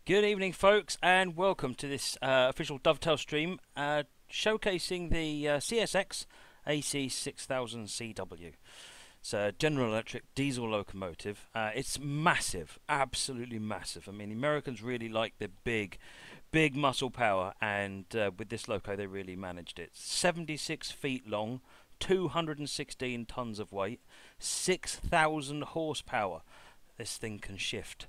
Good evening, folks, and welcome to this official Dovetail stream showcasing the CSX AC6000CW. It's a General Electric diesel locomotive. It's massive, absolutely massive. I mean, the Americans really like the big muscle power, and with this loco they really managed it. 76 feet long, 216 tons of weight, 6,000 horsepower. This thing can shift.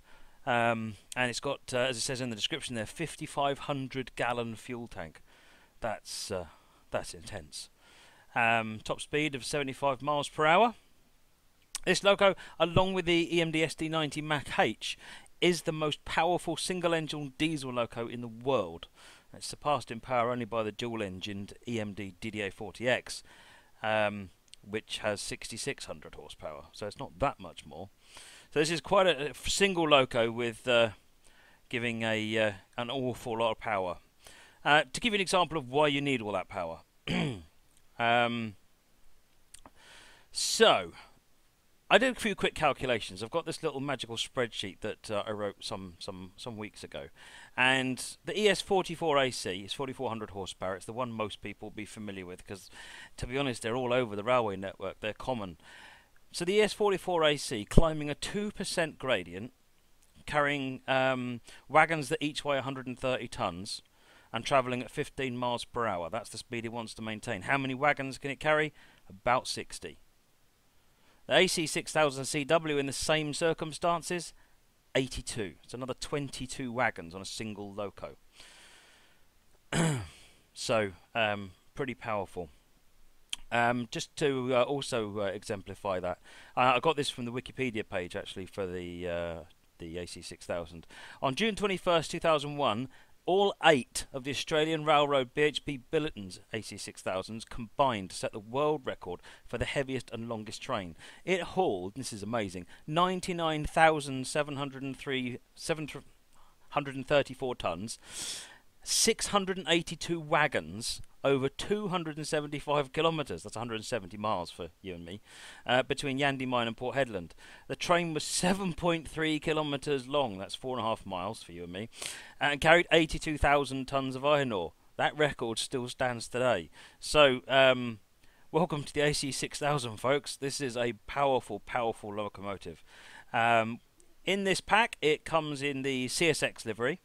And it's got, as it says in the description there, 5,500 gallon fuel tank. That's intense. Top speed of 75 miles per hour. This loco, along with the EMD SD90 Mach H, is the most powerful single-engine diesel loco in the world. It's surpassed in power only by the dual-engined EMD DDA40X, which has 6,600 horsepower. So it's not that much more. So this is quite a single loco with giving an awful lot of power. To give you an example of why you need all that power. So I did a few quick calculations. I've got this little magical spreadsheet that I wrote some weeks ago, and the ES44AC is 4,400 horsepower. It's the one most people will be familiar with because, to be honest, they're all over the railway network. They're common. So the ES44AC climbing a 2% gradient, carrying wagons that each weigh 130 tons, and travelling at 15 miles per hour. That's the speed it wants to maintain. How many wagons can it carry? About 60. The AC6000CW in the same circumstances, 82. It's another 22 wagons on a single loco. So, pretty powerful. Just to also exemplify that, I got this from the Wikipedia page actually for the AC6000. On June 21st, 2001, all 8 of the Australian Railroad BHP Billiton's AC6000s combined to set the world record for the heaviest and longest train. It hauled, this is amazing, 99,734 tons, 682 wagons, over 275 kilometres, that's 170 miles for you and me, between Yandy Mine and Port Hedland. The train was 7.3 kilometres long, that's 4.5 miles for you and me, and carried 82,000 tonnes of iron ore. That record still stands today. So, welcome to the AC6000, folks. This is a powerful, powerful locomotive. In this pack, it comes in the CSX livery.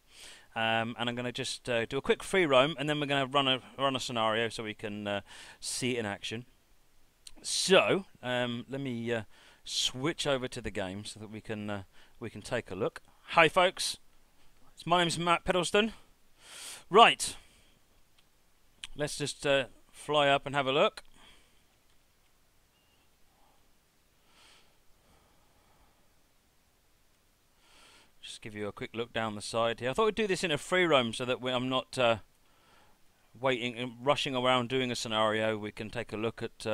And I'm going to just do a quick free roam, and then we're going to run a scenario so we can see it in action. So let me switch over to the game so that we can take a look. Hi, folks. My name's Matt Peddleston. Right. Let's just fly up and have a look. Just give you a quick look down the side here. I thought we'd do this in a free roam so that I'm not waiting and rushing around doing a scenario. We can take a look at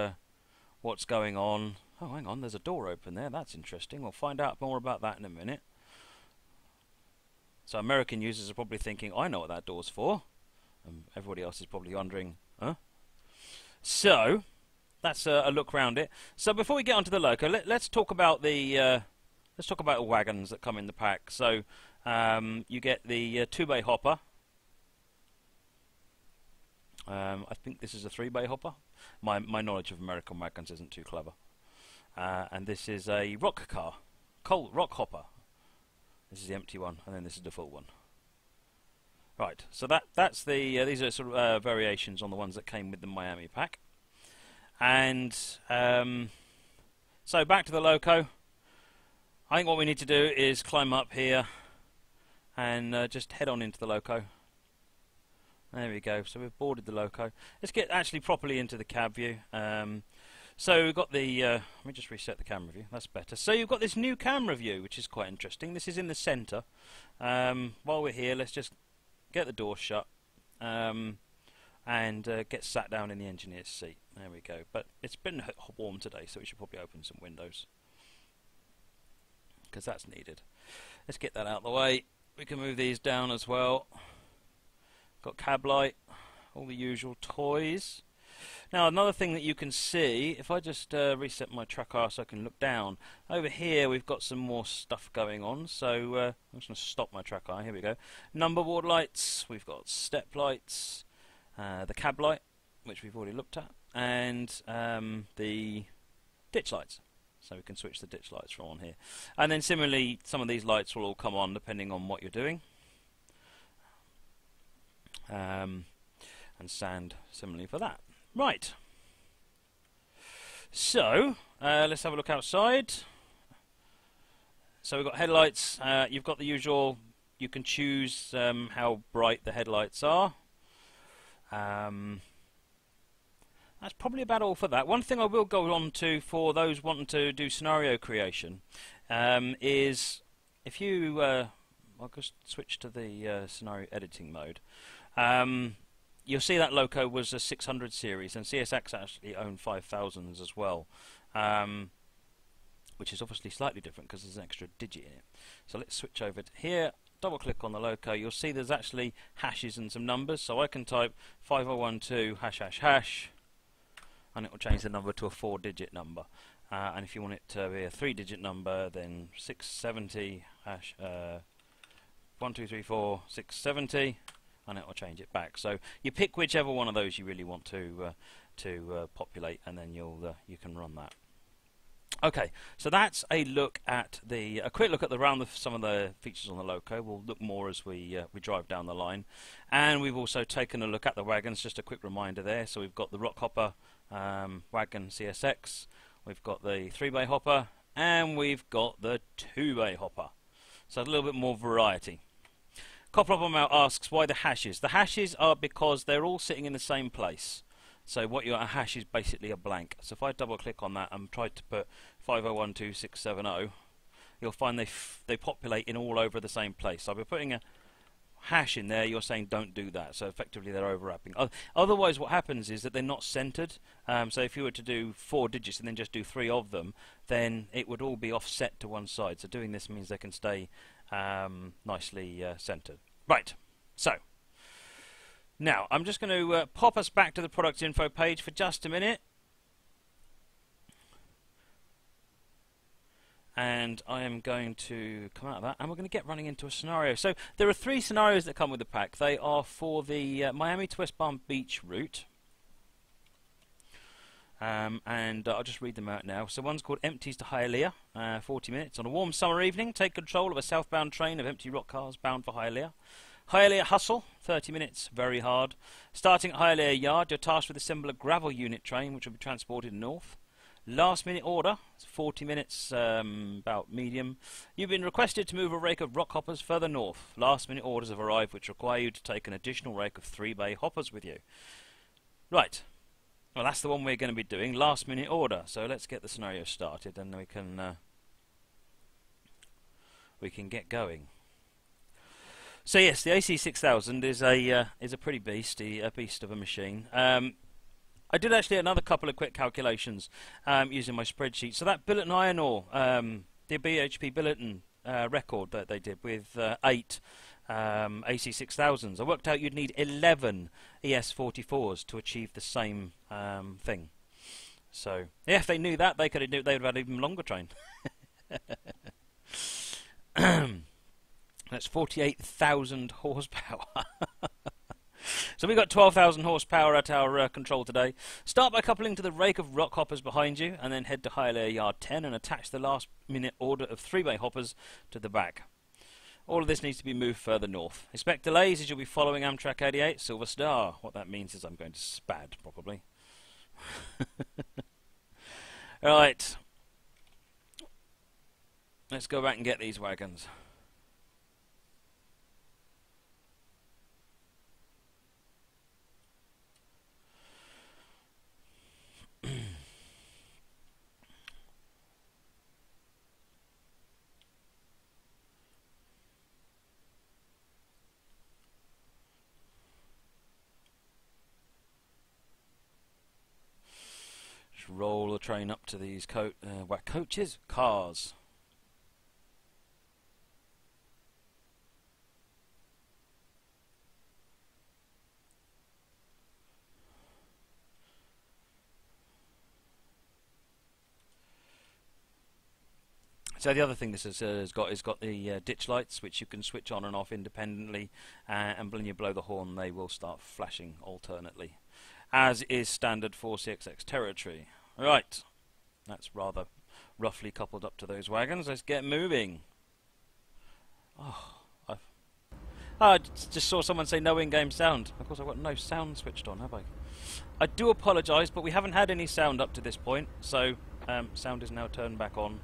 what's going on. Oh, hang on, there's a door open there. That's interesting. We'll find out more about that in a minute. So American users are probably thinking, I know what that door's for. Everybody else is probably wondering, huh? So that's a look round it. So before we get onto the loco, let's talk about the wagons that come in the pack. So you get the 2-bay hopper. I think this is a 3-bay hopper. My knowledge of American wagons isn't too clever. And this is a rock hopper. This is the empty one, and then this is the full one. Right. So that's the these are sort of variations on the ones that came with the Miami pack. And so back to the loco. I think what we need to do is climb up here and just head on into the loco. There we go. So we've boarded the loco. Let's get actually properly into the cab view. So we've got the... let me just reset the camera view. That's better. So you've got this new camera view, which is quite interesting. This is in the centre. While we're here, let's just get the door shut and get sat down in the engineer's seat. There we go. But it's been warm today, so we should probably open some windows, because that's needed. Let's get that out of the way. We can move these down as well. Got cab light, all the usual toys. Now another thing that you can see, if I just reset my tracker so I can look down, over here we've got some more stuff going on, so I'm just going to stop my tracker, here we go. Number board lights, we've got step lights, the cab light, which we've already looked at, and the ditch lights. So we can switch the ditch lights from on here. And then similarly, some of these lights will all come on depending on what you're doing. And sand similarly for that. Right. So, let's have a look outside. So we've got headlights. You've got the usual, you can choose how bright the headlights are. That's probably about all for that. One thing I will go on to for those wanting to do scenario creation is if you, I'll just switch to the scenario editing mode. You'll see that Loco was a 600 series, and CSX actually owned 5000s as well, which is obviously slightly different because there's an extra digit in it. So let's switch over to here. Double click on the Loco. You'll see there's actually hashes and some numbers. So I can type 5012 hash hash hash. And it will change the number to a 4-digit number. And if you want it to be a 3-digit number, then 670 hash 1234 670, and it will change it back. So you pick whichever one of those you really want to populate, and then you can run that. Okay, so that's a look at a quick look at some of the features on the Loco. We'll look more as we drive down the line, and we've also taken a look at the wagons. Just a quick reminder there. So we've got the rock hopper wagon CSX, we've got the 3-bay hopper, and we've got the 2-bay hopper. So a little bit more variety. Copper asks why the hashes. The hashes are because they're all sitting in the same place. So what a hash is basically a blank. So if I double click on that and try to put 5012670, you'll find they populate in all over the same place. So by putting a hash in there, you're saying don't do that. So effectively they're overlapping. Otherwise what happens is that they're not centered. So if you were to do 4 digits and then just do 3 of them, then it would all be offset to one side. So doing this means they can stay nicely centered. Right, so now I'm just going to pop us back to the product info page for just a minute. And I am going to come out of that, and we're going to get running into a scenario. So there are 3 scenarios that come with the pack. They are for the Miami to West Palm Beach route. And I'll just read them out now. So one's called Empties to Hialeah, 40 minutes. On a warm summer evening, take control of a southbound train of empty rock cars bound for Hialeah. Hialeah Hustle, 30 minutes, very hard. Starting at Hialeah Yard, you're tasked with assemble a gravel unit train which will be transported north. Last minute order, 40 minutes, about medium. You've been requested to move a rake of rock hoppers further north. Last minute orders have arrived which require you to take an additional rake of 3-bay hoppers with you. Right, well that's the one we're going to be doing, last minute order. So let's get the scenario started and we can get going. So yes, the AC6000 is a pretty beast of a machine. I did actually another couple of quick calculations using my spreadsheet. So that billet and iron ore, the BHP Billiton record that they did with 8 AC6000s, I worked out you'd need 11 ES44s to achieve the same thing. So yeah, if they knew that, they would have had an even longer train. That's 48,000 horsepower. So we've got 12,000 horsepower at our control today. Start by coupling to the rake of rock hoppers behind you, and then head to Hialeah Yard 10 and attach the last minute order of 3-bay hoppers to the back. All of this needs to be moved further north. Expect delays as you'll be following Amtrak 88 Silver Star. What that means is I'm going to spad, probably. Right. Let's go back and get these wagons. Roll the train up to these cars. So the other thing this has got is the ditch lights, which you can switch on and off independently, and when you blow the horn, they will start flashing alternately, as is standard for CSX territory. Right, that's rather roughly coupled up to those wagons. Let's get moving. I just saw someone say no in-game sound. Of course, I've got no sound switched on, have I? I do apologise, but we haven't had any sound up to this point, so sound is now turned back on.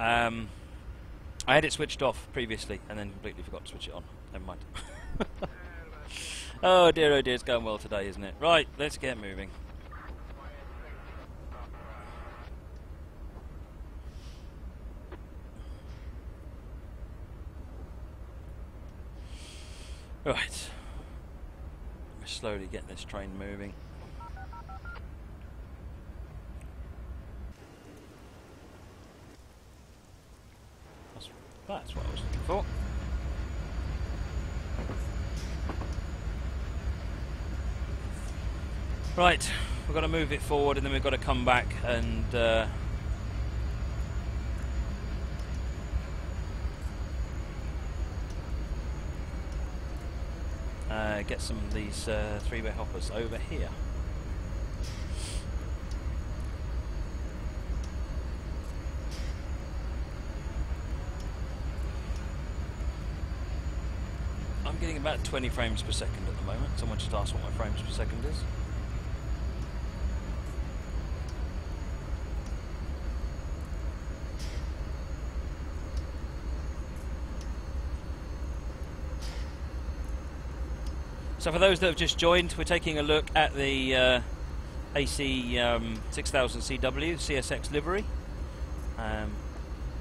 I had it switched off previously and then completely forgot to switch it on. Never mind. Oh dear, it's going well today, isn't it? Right, let's get moving. Right. We're slowly getting this train moving. That's what I was looking for. Right, we've got to move it forward and then we've got to come back and get some of these three-way hoppers over here. I'm getting about 20 frames per second at the moment. Someone just asked what my frames per second is. So for those that have just joined, we're taking a look at the AC6000CW CSX livery.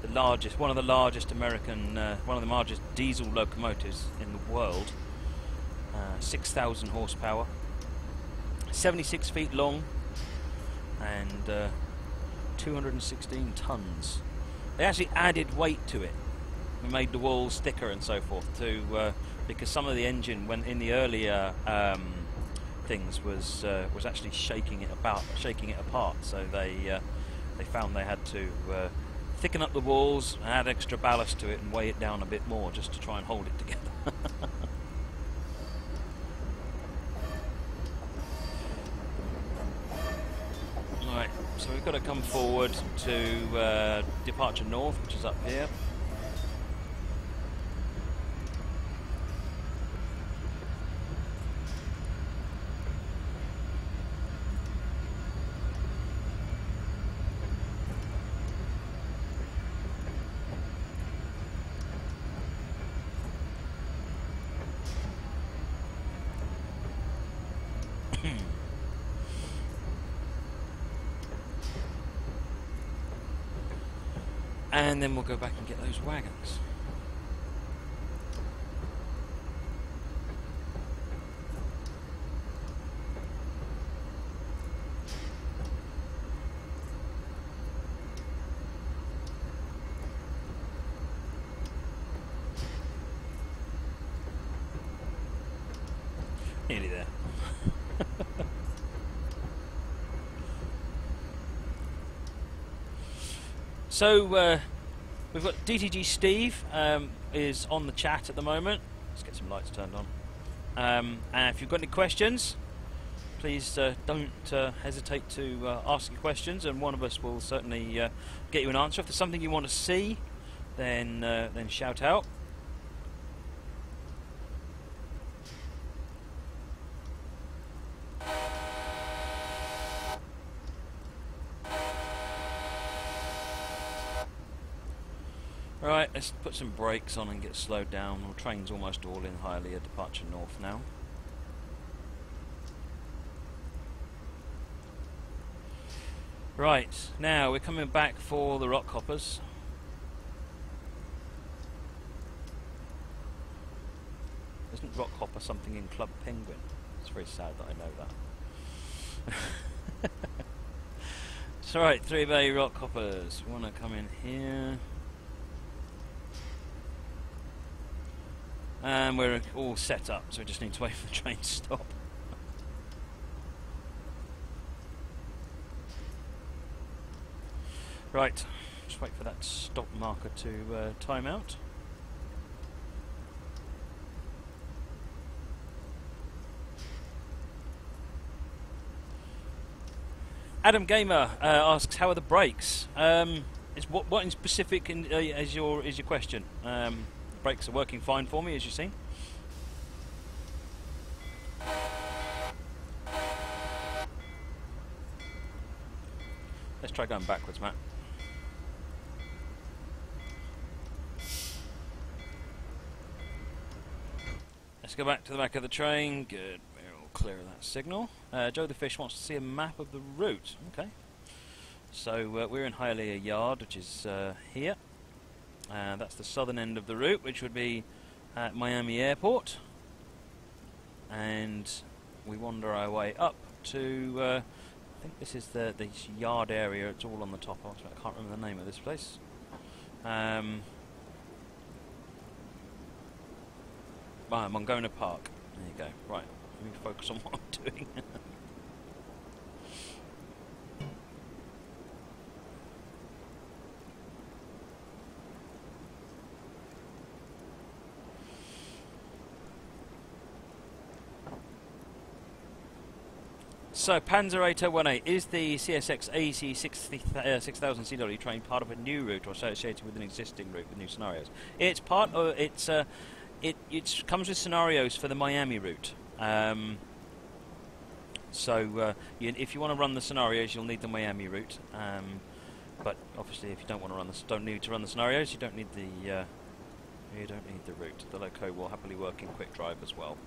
The largest, one of the largest American, one of the largest diesel locomotives in the world. 6,000 horsepower, 76 feet long, and 216 tons. They actually added weight to it. We made the walls thicker and so forth to because some of the engine, when in the earlier things, was actually shaking it apart. So they found they had to thicken up the walls, add extra ballast to it, and weigh it down a bit more just to try and hold it together. Right, so we've got to come forward to departure north, which is up here. And then we'll go back and get those wagons. Nearly there. So we've got DTG Steve is on the chat at the moment. Let's get some lights turned on. And if you've got any questions, please don't hesitate to ask your questions, and one of us will certainly get you an answer. If there's something you want to see, then shout out. Right, let's put some brakes on and get slowed down. The train's almost all in Hialeah, departure north now. Right, now we're coming back for the rock hoppers. Isn't rock hopper something in Club Penguin? It's very sad that I know that. So right, 3-bay rock hoppers. We want to come in here. And we're all set up, so we just need to wait for the train to stop. Right, just wait for that stop marker to time out. Adam Gamer asks, "How are the brakes?" Is what in specific is your question? The brakes are working fine for me, as you've seen. Let's try going backwards, Matt. Let's go back to the back of the train. Good, we're all clear of that signal. Joe the Fish wants to see a map of the route. Okay. So we're in Hialeah Yard, which is here. That's the southern end of the route, which would be at Miami Airport. And we wander our way up to, I think this is the yard area. It's all on the top. I can't remember the name of this place. Mongona Park. There you go. Right, let me focus on what I'm doing. So, Panzer 8018, is the CSX AC6000CW train part of a new route or associated with an existing route with new scenarios? It's part of it comes with scenarios for the Miami route. If you want to run the scenarios, you'll need the Miami route. But obviously, if you don't want to don't need to run the scenarios, you don't need the route. The Loco will happily work in quick drive as well.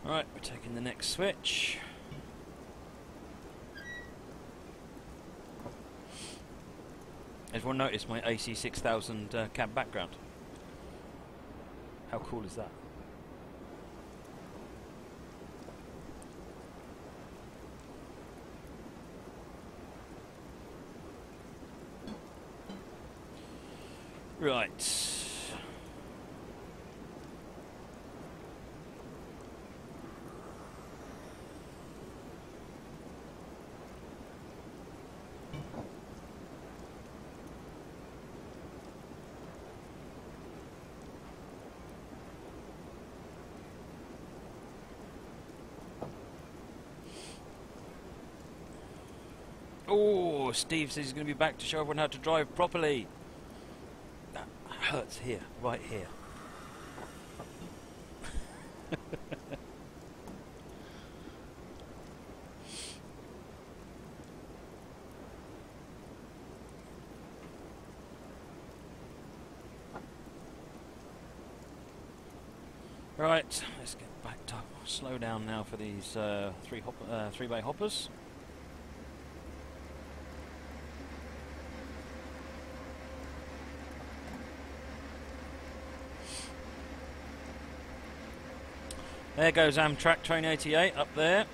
Right, we're taking the next switch. Everyone notice my AC6000 cab background? How cool is that? Right. Oh, Steve says he's going to be back to show everyone how to drive properly. That hurts here, right here. Right, let's get back to slow down now for these three-bay hoppers. There goes Amtrak Train 88 up there.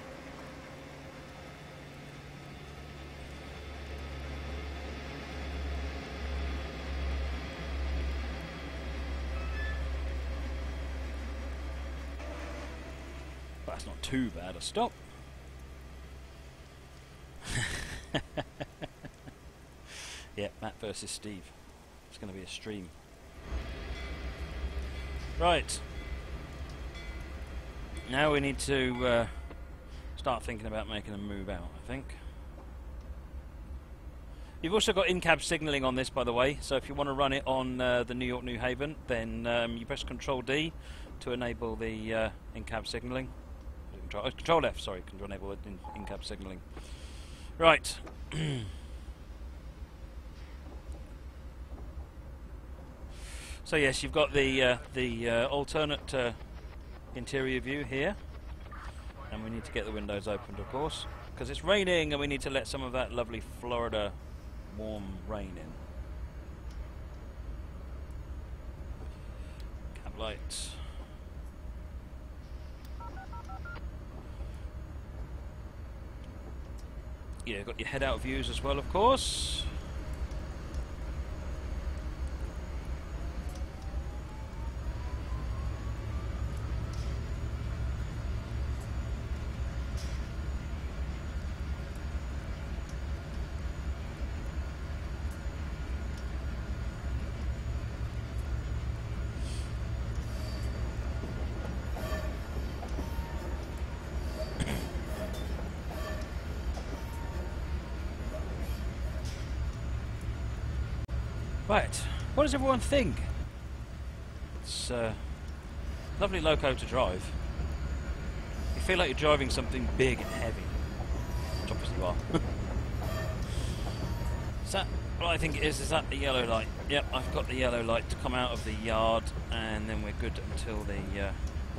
But that's not too bad a stop. Yeah, Matt versus Steve. It's going to be a stream. Right. Now we need to start thinking about making a move out, I think. You've also got in-cab signalling on this, by the way, so if you want to run it on the New York New Haven, then you press Control D to enable the in-cab signalling. Control F, sorry, to enable in-cab signalling. Right. So yes, you've got the alternate interior view here, and we need to get the windows opened, of course, because it's raining and we need to let some of that lovely Florida warm rain in. Cab lights. Yeah, got your head out views as well, of course. Right, what does everyone think? It's a lovely loco to drive. You feel like you're driving something big and heavy, which obviously you are. Is that what I think it is? Is that the yellow light? Yep, I've got the yellow light to come out of the yard, and then we're good until the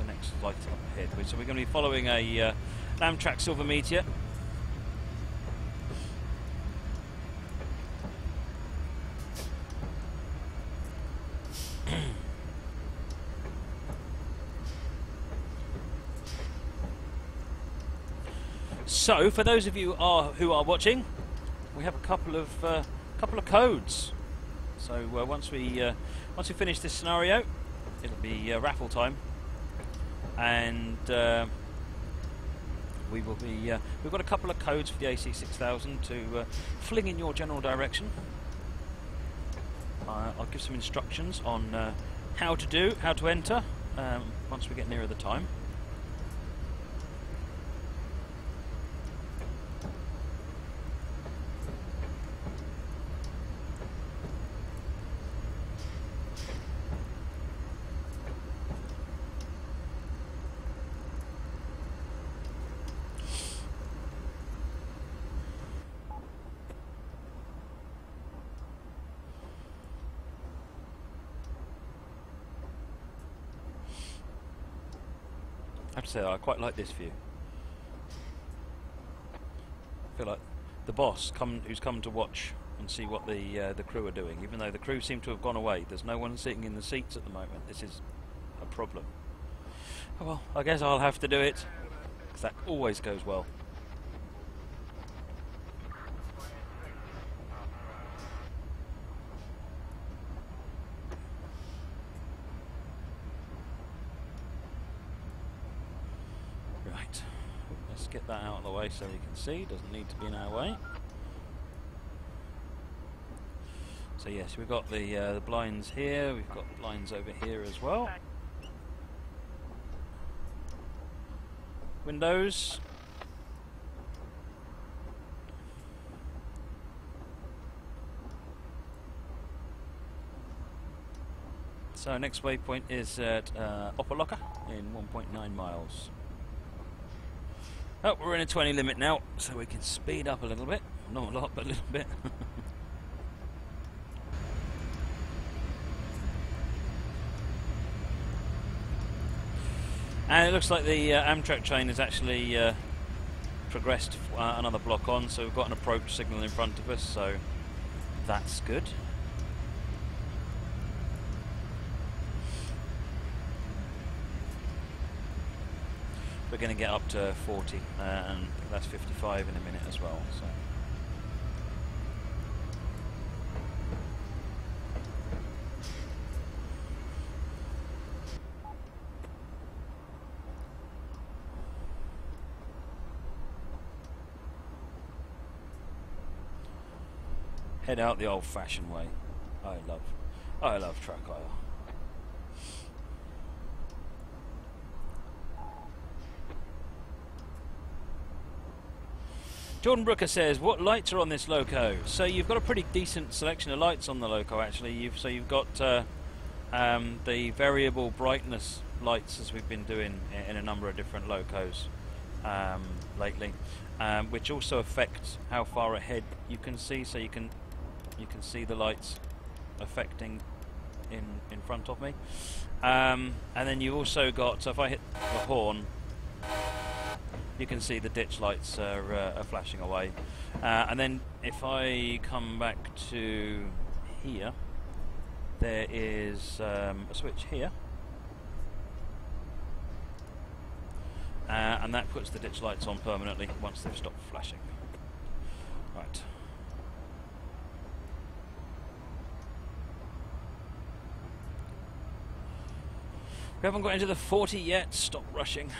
next light up ahead. So we're going to be following a Amtrak Silver Meteor. So, for those of you who are watching, we have a couple of codes. So once we finish this scenario, it'll be raffle time, and we will be. We've got a couple of codes for the AC6000 to fling in your general direction. I'll give some instructions on how to enter once we get nearer the time. I have to say, I quite like this view. I feel like the boss who's come to watch and see what the crew are doing, even though the crew seem to have gone away. There's no one sitting in the seats at the moment. This is a problem. Oh well, I guess I'll have to do it, because that always goes well. Right, let's get that out of the way so we can see. Doesn't need to be in our way. So yes, we've got the blinds here. We've got blinds over here as well. Windows. So next waypoint is at Loco in 1.9 miles. Oh, we're in a 20 limit now, so we can speed up a little bit. Not a lot, but a little bit. And it looks like the Amtrak train has actually progressed another block on, so we've got an approach signal in front of us, so that's good. We're going to get up to 40, and that's 55 in a minute as well. So. Head out the old-fashioned way. I love track hire. Jordan Brooker says, "What lights are on this loco?" So you've got a pretty decent selection of lights on the loco, actually. You've got the variable brightness lights, as we've been doing in a number of different locos lately, which also affect how far ahead you can see. So you can see the lights affecting in front of me, and then you also got. So if I hit the horn, you can see the ditch lights are flashing away, and then if I come back to here, there is a switch here, and that puts the ditch lights on permanently once they've stopped flashing. Right. We haven't got into the 40 yet. Stop rushing.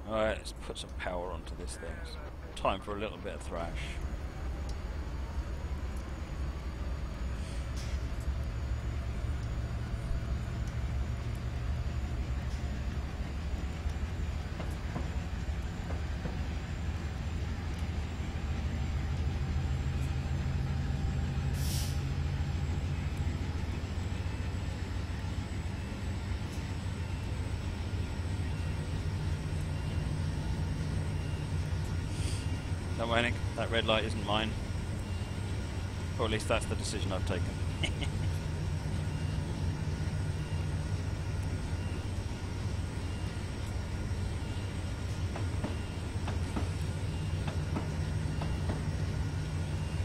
Alright, let's put some power onto this thing. It's time for a little bit of thrash. Don't worry, Nick, that red light isn't mine. Or at least that's the decision I've taken.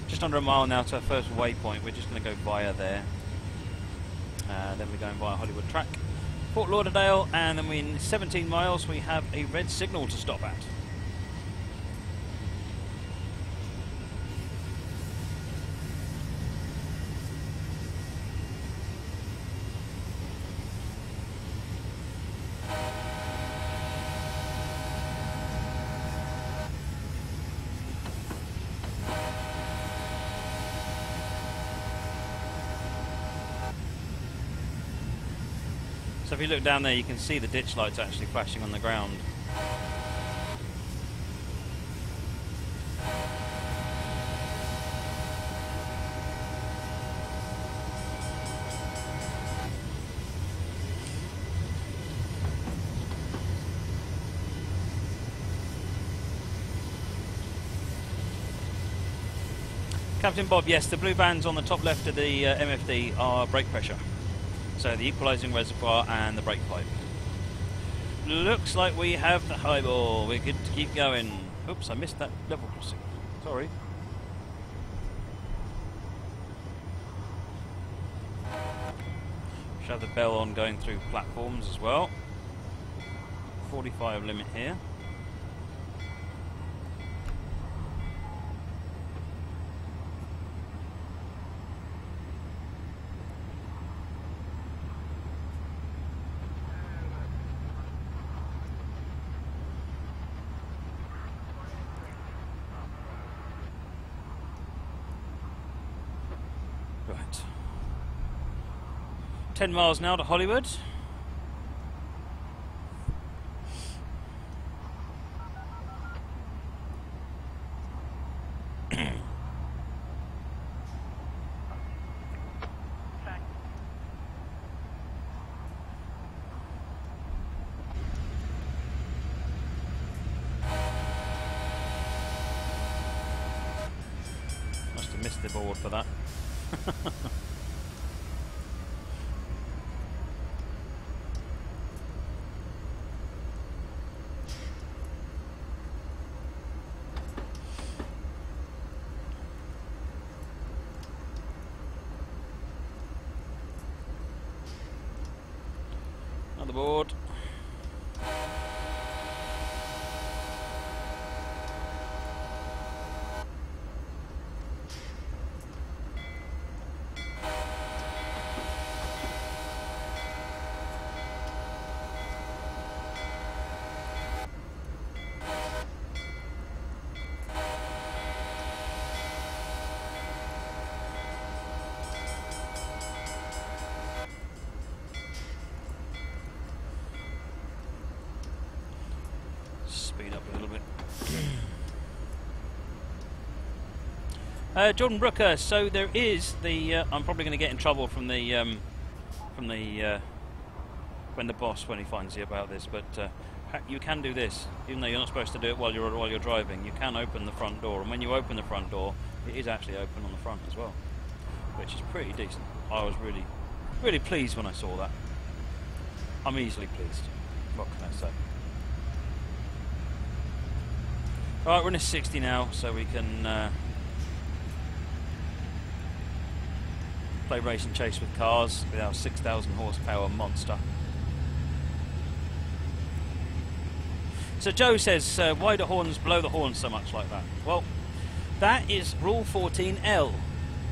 Just under a mile now to our first waypoint. We're just going to go via there. Then we're going via Hollywood Track, Fort Lauderdale, and then in 17 miles we have a red signal to stop at. So if you look down there, you can see the ditch lights actually flashing on the ground. Captain Bob, yes, the blue bands on the top left of the MFD are brake pressure. So the equalising reservoir and the brake pipe. Looks like we have the highball. We're good to keep going. Oops, I missed that level crossing. Sorry. Should have the bell on going through platforms as well. 45 limit here. Right. 10 miles now to Hollywood. Must have missed the board for that. Another board. Speed up a little bit. Jordan Brooker, so there is the I'm probably going to get in trouble from the when the boss, when he finds you about this, but you can do this, even though you're not supposed to do it while you're driving. You can open the front door, and when you open the front door, it is actually open on the front as well, which is pretty decent. I was really pleased when I saw that. I'm easily pleased. What can I say? Right, we're in a 60 now, so we can play race and chase with cars with our 6,000 horsepower monster. So Joe says, why do horns blow the horn so much like that? Well, that is rule 14L,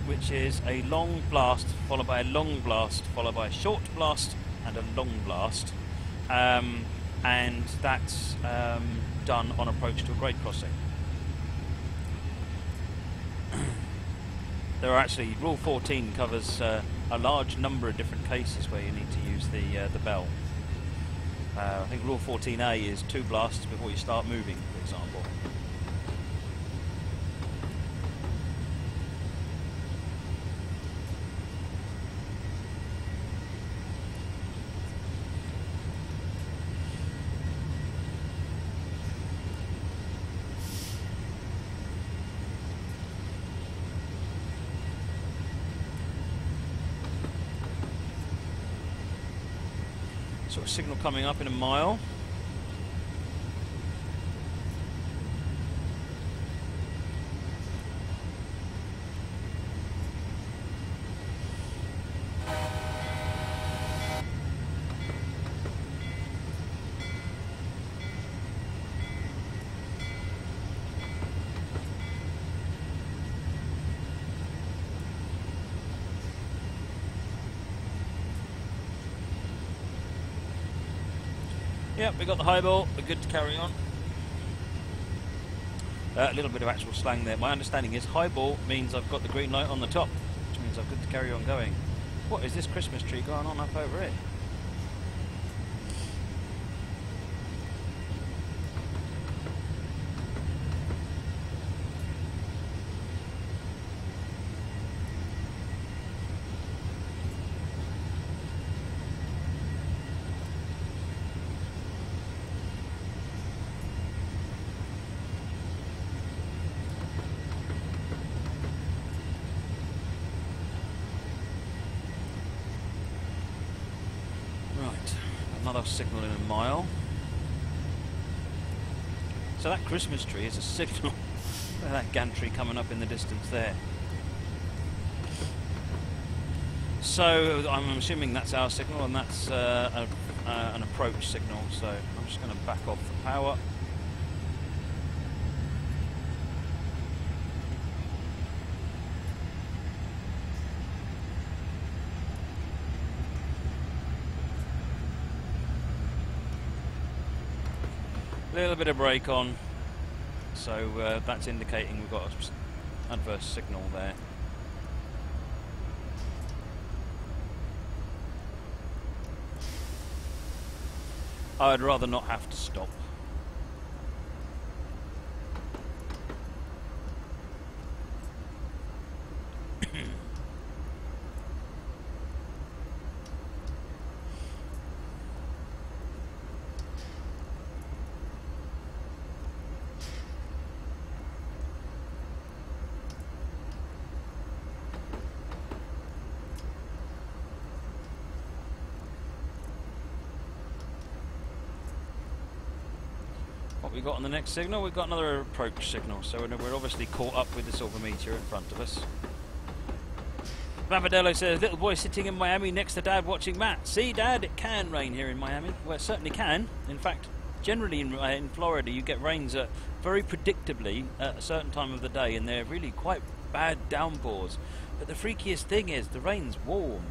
which is a long blast followed by a long blast followed by a short blast and a long blast, and that's done on approach to a grade crossing. There are actually, rule 14 covers a large number of different cases where you need to use the bell. I think rule 14A is 2 blasts before you start moving, for example. Sort of signal coming up in a mile. Yep, we got the highball, we're good to carry on. A little bit of actual slang there. My understanding is highball means I've got the green light on the top, which means I'm good to carry on going. What is this Christmas tree going on up over here? Another signal in a mile. So that Christmas tree is a signal. Look at that gantry coming up in the distance there. So I'm assuming that's our signal, and that's an approach signal. So I'm just going to back off the power. A little bit of brake on, so that's indicating we've got an adverse signal there. I'd rather not have to stop. What we got on the next signal? We've got another approach signal, so we're obviously caught up with the silvermeter in front of us. Vapadello says, little boy sitting in Miami next to Dad watching Matt. See, Dad, it can rain here in Miami. Well, it certainly can. In fact, generally in Florida, you get rains very predictably at a certain time of the day, and they're really quite bad downpours. But the freakiest thing is, the rain's warm.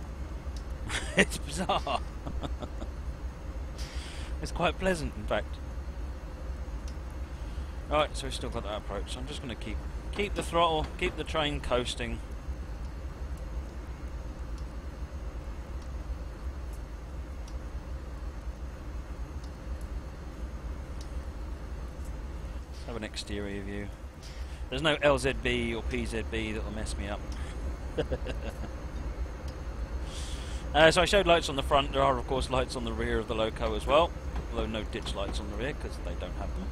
It's bizarre. It's quite pleasant, in fact. Alright, so we've still got that approach. So I'm just going to keep the throttle, keep the train coasting. Let's have an exterior view. There's no LZB or PZB that will mess me up. So I showed lights on the front. There are, of course, lights on the rear of the Loco as well, although no ditch lights on the rear because they don't have them.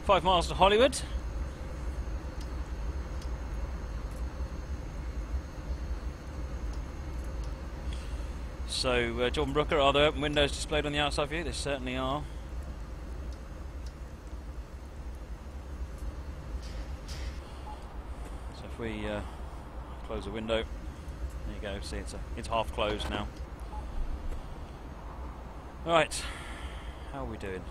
Five miles to Hollywood. So, Jordan Brooker, are there open windows displayed on the outside view? They certainly are. So if we close the window, there you go. See, it's half closed now. Right, how are we doing?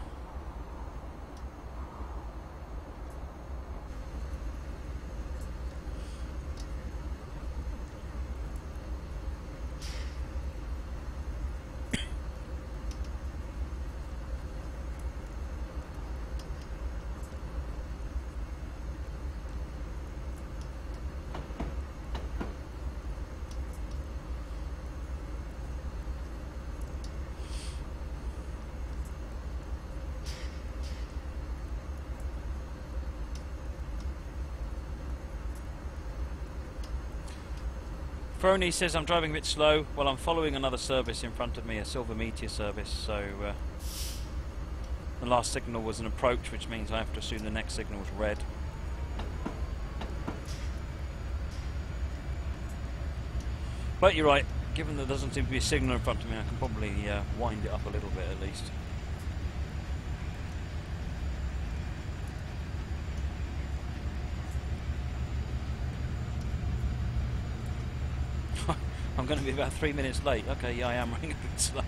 Frony says I'm driving a bit slow. Well, I'm following another service in front of me, a Silver Meteor service, so the last signal was an approach, which means I have to assume the next signal was red. But you're right, given that there doesn't seem to be a signal in front of me, I can probably wind it up a little bit at least. I'm going to be about 3 minutes late. Okay, yeah, I am running a bit slow.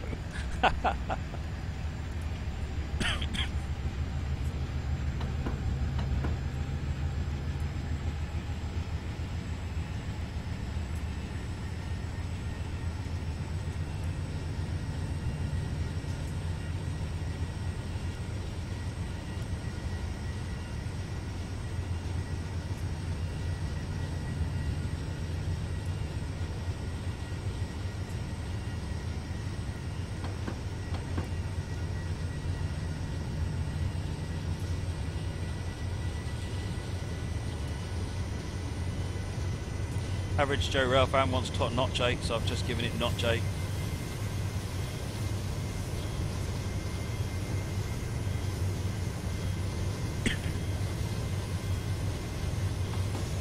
Average Joe Rail fan wants Notch 8, so I've just given it Notch 8.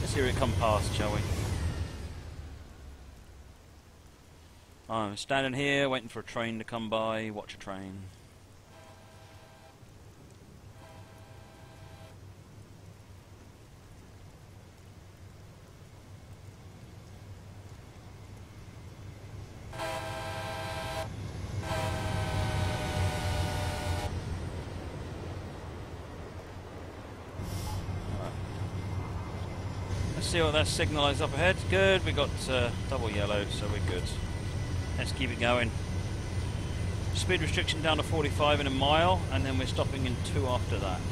Let's hear it come past, shall we? I'm standing here waiting for a train to come by. Watch a train. See what that signal is up ahead. Good, we got double yellow, so we're good. Let's keep it going. Speed restriction down to 45 in a mile, and then we're stopping in 2 after that.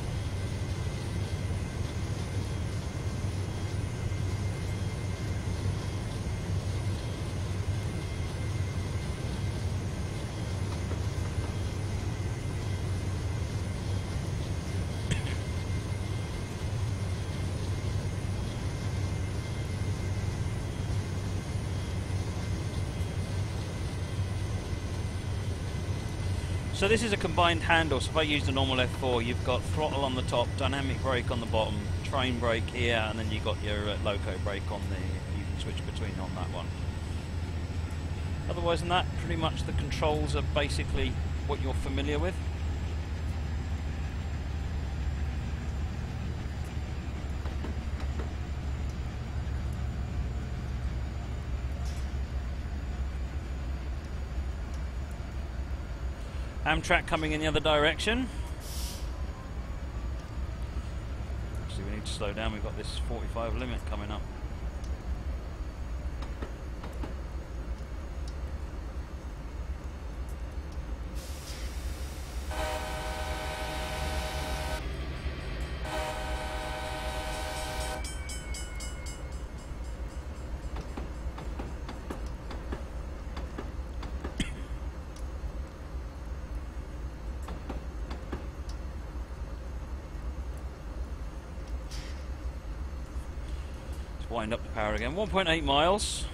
So this is a combined handle, so if I use the normal F4, you've got throttle on the top, dynamic brake on the bottom, train brake here, and then you've got your loco brake on the, you can switch between on that one. Otherwise than that, pretty much the controls are basically what you're familiar with. Amtrak coming in the other direction. Actually, we need to slow down. We've got this 45 limit coming up. Wind up the power again. 1.8 miles.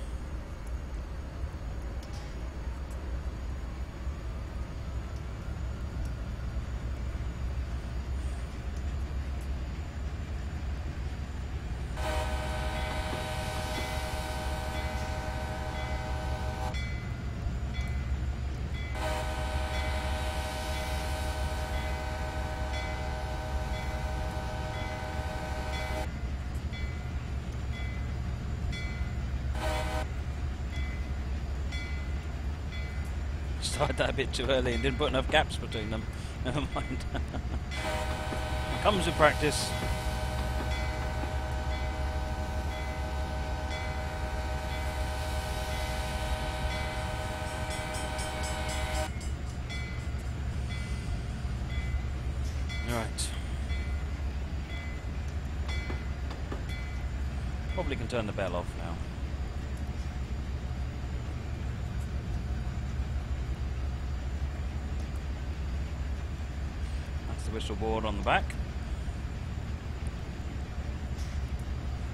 started that a bit too early and didn't put enough gaps between them. Never mind. Comes with practice. Right. Probably can turn the bell off now. That's the whistle board on the back.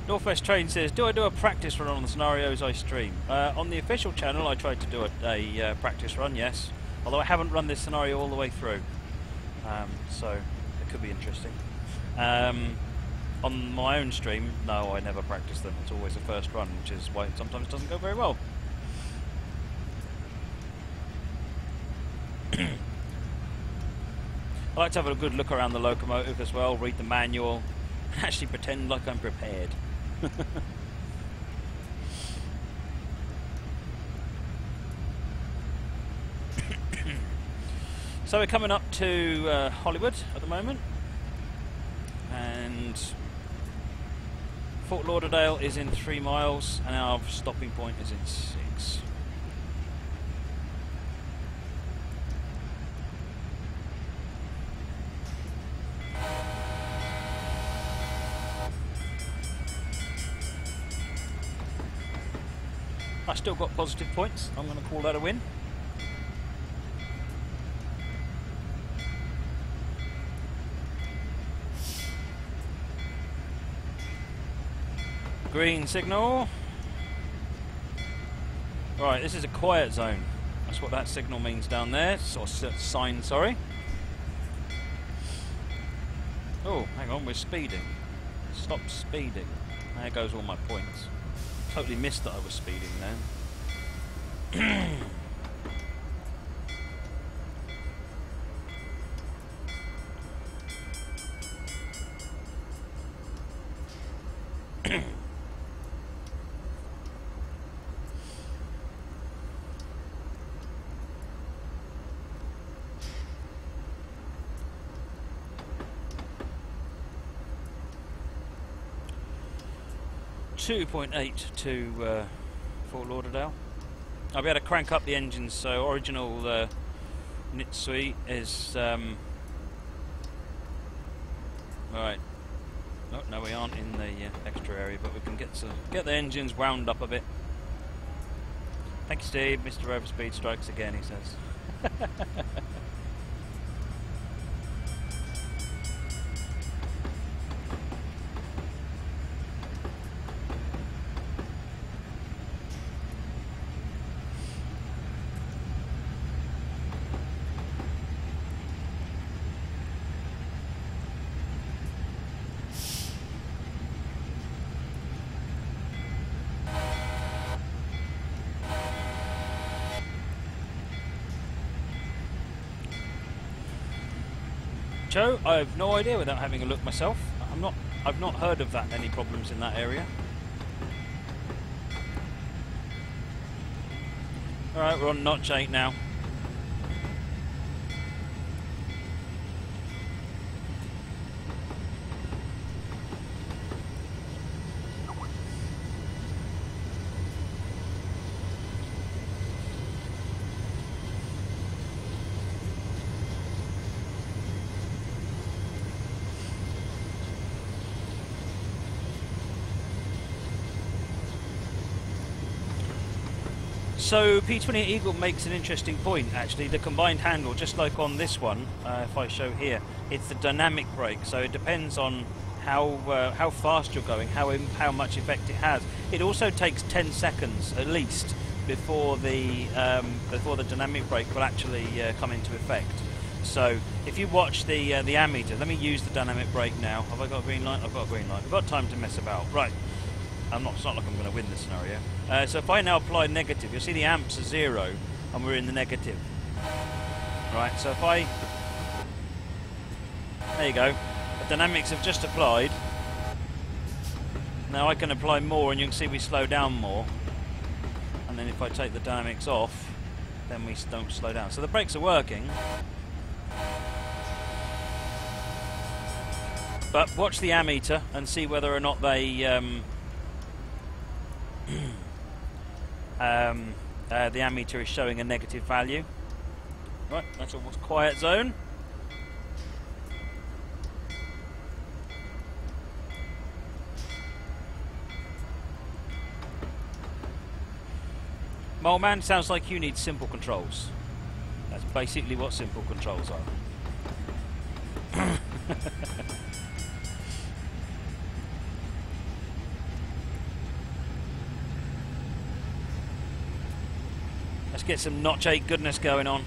Northwest Train says, do I do a practice run on the scenarios I stream? On the official channel I tried to do a practice run, yes. Although I haven't run this scenario all the way through. So it could be interesting. On my own stream, no, I never practice them. It's always a first run, which is why it sometimes doesn't go very well. I like to have a good look around the locomotive as well, read the manual, and actually pretend like I'm prepared. So we're coming up to Hollywood at the moment, and Fort Lauderdale is in 3 miles, and our stopping point is in 6. I still got positive points. I'm going to call that a win. Green signal. Right, this is a quiet zone. That's what that signal means down there. Or sign, sorry. Oh, hang on, we're speeding. Stop speeding. There goes all my points. Totally missed that I was speeding then. .8 to Fort Lauderdale. I'll be able to crank up the engines, so original Nitsui is right. Oh, no, we aren't in the extra area, but we can get the engines wound up a bit. Thank you, Steve. Mr. Overspeed strikes again, he says. Joe, I have no idea without having a look myself. I've not heard of any problems in that area. Alright, we're on notch 8 now. So P20 Eagle makes an interesting point actually. The combined handle, just like on this one, if I show here, it's the dynamic brake. So it depends on how fast you're going, how much effect it has. It also takes 10 seconds at least before the dynamic brake will actually come into effect. So if you watch the ammeter, let me use the dynamic brake now. Have I got a green light? I've got a green light. I've got time to mess about. Right. It's not like I'm going to win this scenario. So if I now apply negative, you'll see the amps are 0 and we're in the negative. Right, so if I... There you go. The dynamics have just applied. Now I can apply more and you can see we slow down more. And then if I take the dynamics off, then we don't slow down. So the brakes are working. But watch the ammeter and see whether or not they the ammeter is showing a negative value. Right, that's almost quiet zone. Mole Man, sounds like you need simple controls. That's basically what simple controls are. Let's get some notch 8 goodness going on.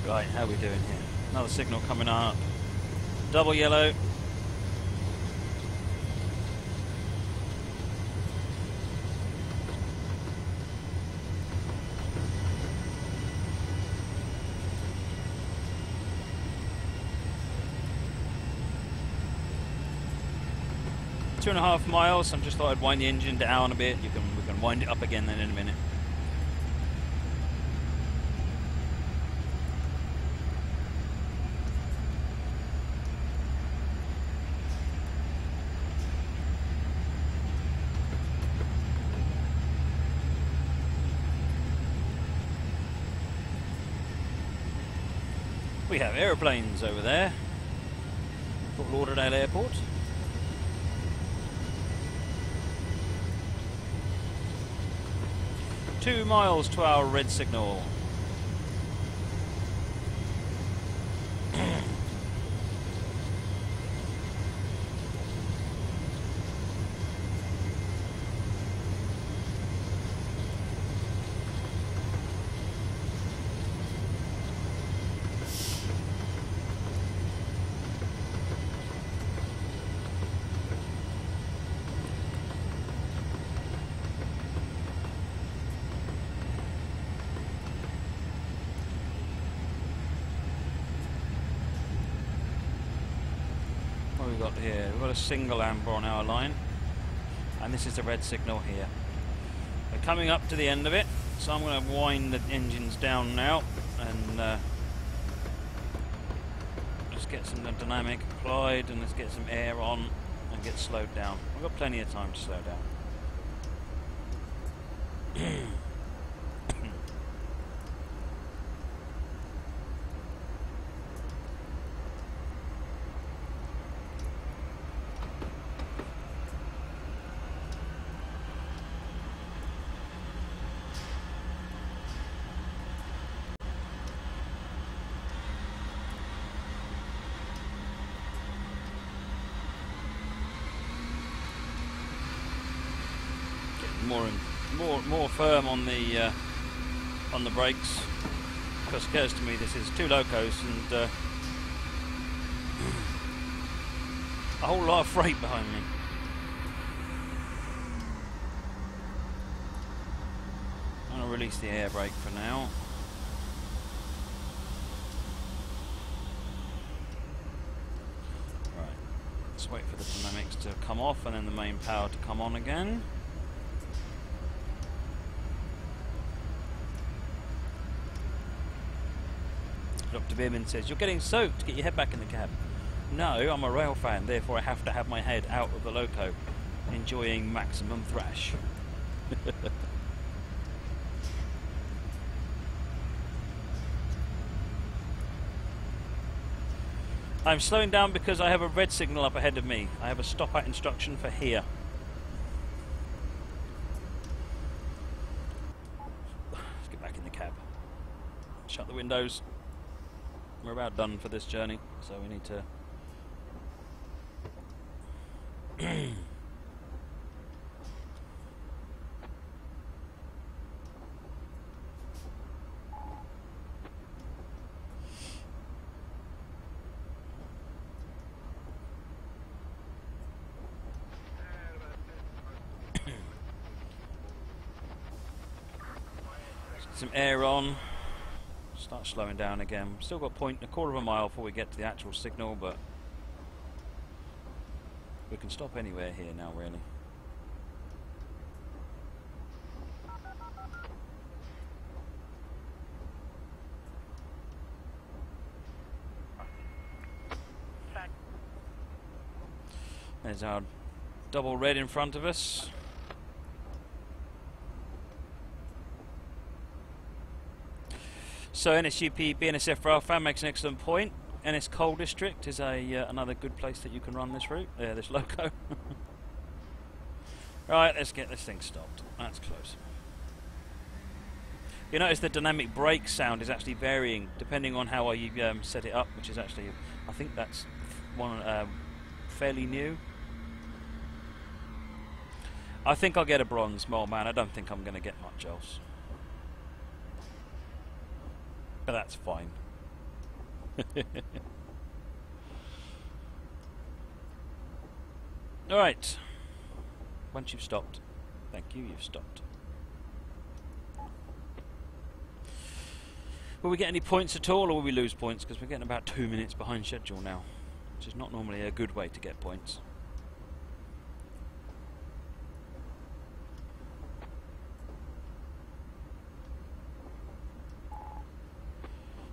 Right, how are we doing here? Another signal coming up. Double yellow. Two and a half miles. I just thought I'd wind the engine down a bit. We can wind it up again then in a minute. We have aeroplanes over there. Fort Lauderdale Airport. Two miles to our red signal. What have we got here? We've got a single amber on our line, and this is the red signal here. We're coming up to the end of it, so I'm going to wind the engines down now and just get some dynamic applied, and let's get some air on and get slowed down. We've got plenty of time to slow down. More firm on the brakes, because it occurs to me this is two locos and a whole lot of freight behind me. I'm going to release the air brake for now. Right, let's wait for the dynamics to come off and then the main power to come on again. Dr. Bierman says, "You're getting soaked, get your head back in the cab." No, I'm a rail fan, therefore I have to have my head out of the loco, enjoying maximum thrash. I'm slowing down because I have a red signal up ahead of me. I have a stop at instruction for here. Let's get back in the cab. Shut the windows. We're about done for this journey, so we need to... some air on. Start slowing down again. Still got a quarter of a mile before we get to the actual signal, but we can stop anywhere here now, really. There's our double red in front of us. So NSUP BNSF Railfan makes an excellent point. NS Coal District is another good place that you can run this route, this loco. Right, let's get this thing stopped. That's close. You notice the dynamic brake sound is actually varying depending on how you set it up, which is actually, I think that's one fairly new. I think I'll get a bronze, Mole Man. I don't think I'm going to get much else. But that's fine. Alright. Once you've stopped. Thank you, you've stopped. Will we get any points at all, or will we lose points? Because we're getting about 2 minutes behind schedule now, which is not normally a good way to get points.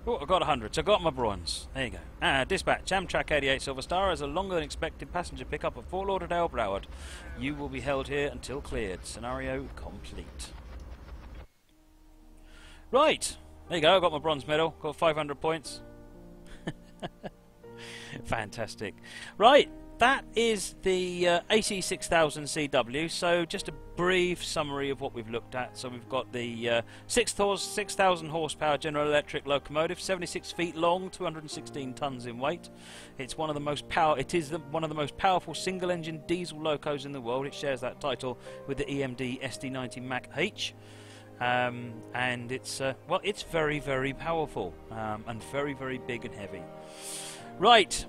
Oh, I got 100, so I got my bronze. There you go. Dispatch, Amtrak 88 Silver Star has a longer than expected passenger pickup of Fort Lauderdale Broward. You will be held here until cleared. Scenario complete. Right, there you go, I got my bronze medal, got 500 points. Fantastic. Right, that is the AC6000CW. So just a brief summary of what we've looked at. So we've got the 6,000 horsepower General Electric locomotive, 76 feet long, 216 tons in weight. It's one of the most one of the most powerful single-engine diesel locos in the world. It shares that title with the EMD SD90 Mach H. And it's well, it's very, very powerful and very, very big and heavy. Right.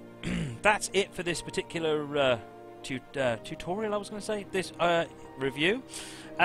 That's it for this particular tutorial, I was going to say, this review.